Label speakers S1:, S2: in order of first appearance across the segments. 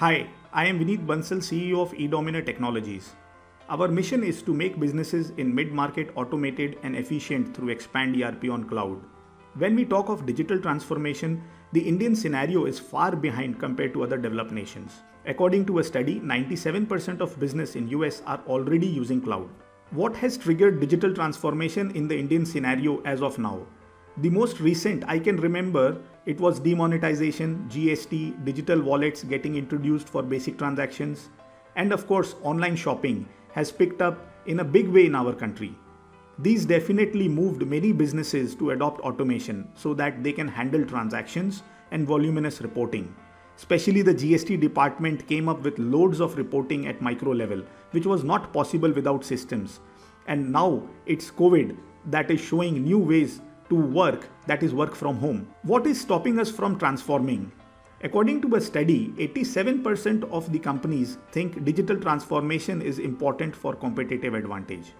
S1: Hi, I am Vineet Bansal, CEO of eDominer Technologies. Our mission is to make businesses in mid-market automated and efficient through Expand ERP on cloud. When we talk of digital transformation, the Indian scenario is far behind compared to other developed nations. According to a study, 97% of business in US are already using cloud. What has triggered digital transformation in the Indian scenario as of now? The most recent I can remember, it was demonetization, GST, digital wallets getting introduced for basic transactions, and of course online shopping has picked up in a big way in our country. These definitely moved many businesses to adopt automation so that they can handle transactions and voluminous reporting. Especially the GST department came up with loads of reporting at micro level, which was not possible without systems. And now it's COVID that is showing new ways to work, that is work from home. What is stopping us from transforming? According to a study, 87% of the companies think digital transformation is important for competitive advantage.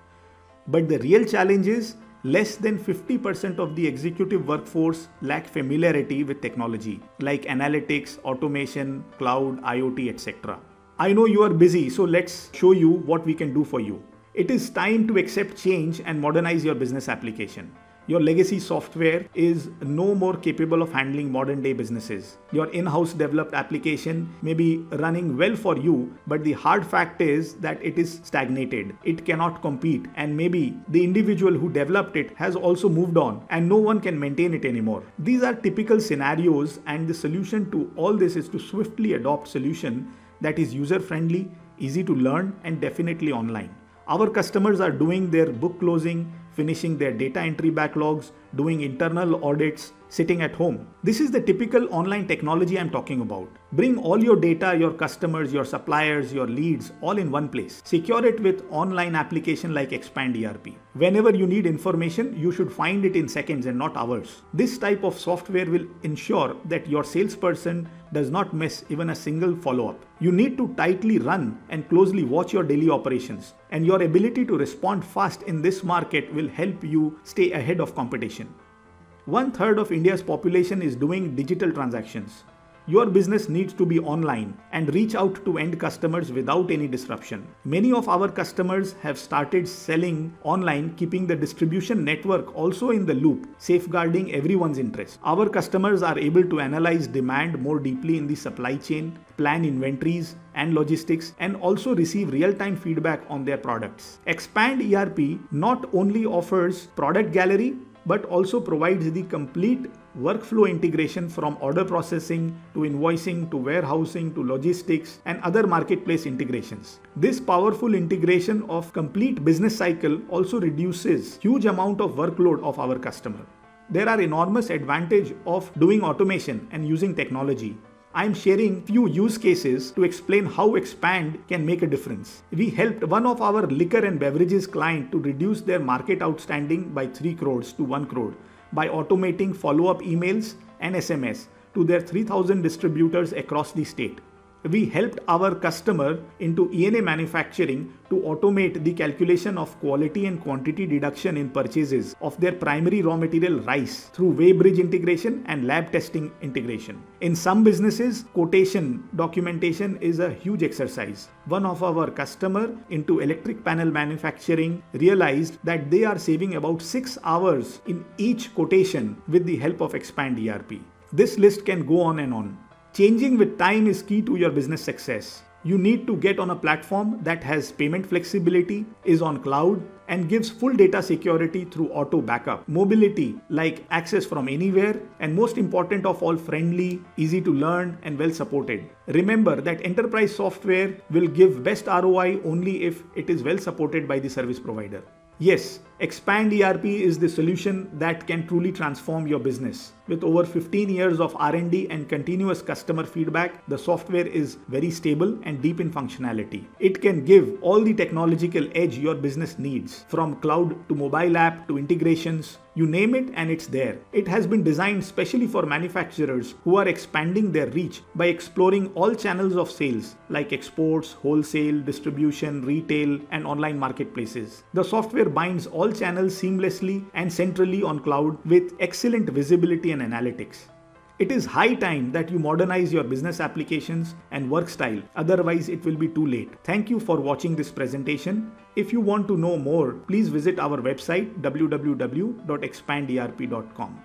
S1: But the real challenge is less than 50% of the executive workforce lack familiarity with technology like analytics, automation, cloud, IoT, etc. I know you are busy, so let's show you what we can do for you. It is time to accept change and modernize your business application. Your legacy software is no more capable of handling modern day businesses. Your in-house developed application may be running well for you, but the hard fact is that it is stagnated. It cannot compete, and maybe the individual who developed it has also moved on and no one can maintain it anymore. These are typical scenarios, and the solution to all this is to swiftly adopt solution that is user-friendly, easy to learn, and definitely online. Our customers are doing their book closing, finishing their data entry backlogs, doing internal audits, sitting at home. This is the typical online technology I'm talking about. Bring all your data, your customers, your suppliers, your leads, all in one place. Secure it with online application like Expand ERP. Whenever you need information, you should find it in seconds and not hours. This type of software will ensure that your salesperson does not miss even a single follow-up. You need to tightly run and closely watch your daily operations, and your ability to respond fast in this market will help you stay ahead of competition. 1/3 of India's population is doing digital transactions. Your business needs to be online and reach out to end customers without any disruption. Many of our customers have started selling online, keeping the distribution network also in the loop, safeguarding everyone's interest. Our customers are able to analyze demand more deeply in the supply chain, plan inventories and logistics, and also receive real-time feedback on their products. Expand ERP not only offers product gallery, but also provides the complete workflow integration from order processing to invoicing to warehousing to logistics and other marketplace integrations. This powerful integration of complete business cycle also reduces huge amount of workload of our customer. There are enormous advantage of doing automation and using technology. I am sharing few use cases to explain how Expand can make a difference. We helped one of our liquor and beverages client to reduce their market outstanding by 3 crores to 1 crore by automating follow-up emails and SMS to their 3,000 distributors across the state. We helped our customer into ENA manufacturing to automate the calculation of quality and quantity deduction in purchases of their primary raw material rice through Weighbridge integration and lab testing integration. In some businesses, quotation documentation is a huge exercise. One of our customer into electric panel manufacturing realized that they are saving about 6 hours in each quotation with the help of Expand ERP. This list can go on and on. Changing with time is key to your business success. You need to get on a platform that has payment flexibility, is on cloud, and gives full data security through auto backup, mobility like access from anywhere, and most important of all, friendly, easy to learn, and well supported. Remember that enterprise software will give best ROI only if it is well supported by the service provider. Yes, Expand ERP is the solution that can truly transform your business. With over 15 years of R&D and continuous customer feedback, the software is very stable and deep in functionality. It can give all the technological edge your business needs, from cloud to mobile app to integrations. You name it and it's there. It has been designed specially for manufacturers who are expanding their reach by exploring all channels of sales like exports, wholesale, distribution, retail, and online marketplaces. The software binds all channels seamlessly and centrally on cloud with excellent visibility and analytics. It is high time that you modernize your business applications and work style, otherwise it will be too late. Thank you for watching this presentation. If you want to know more, please visit our website www.expanderp.com.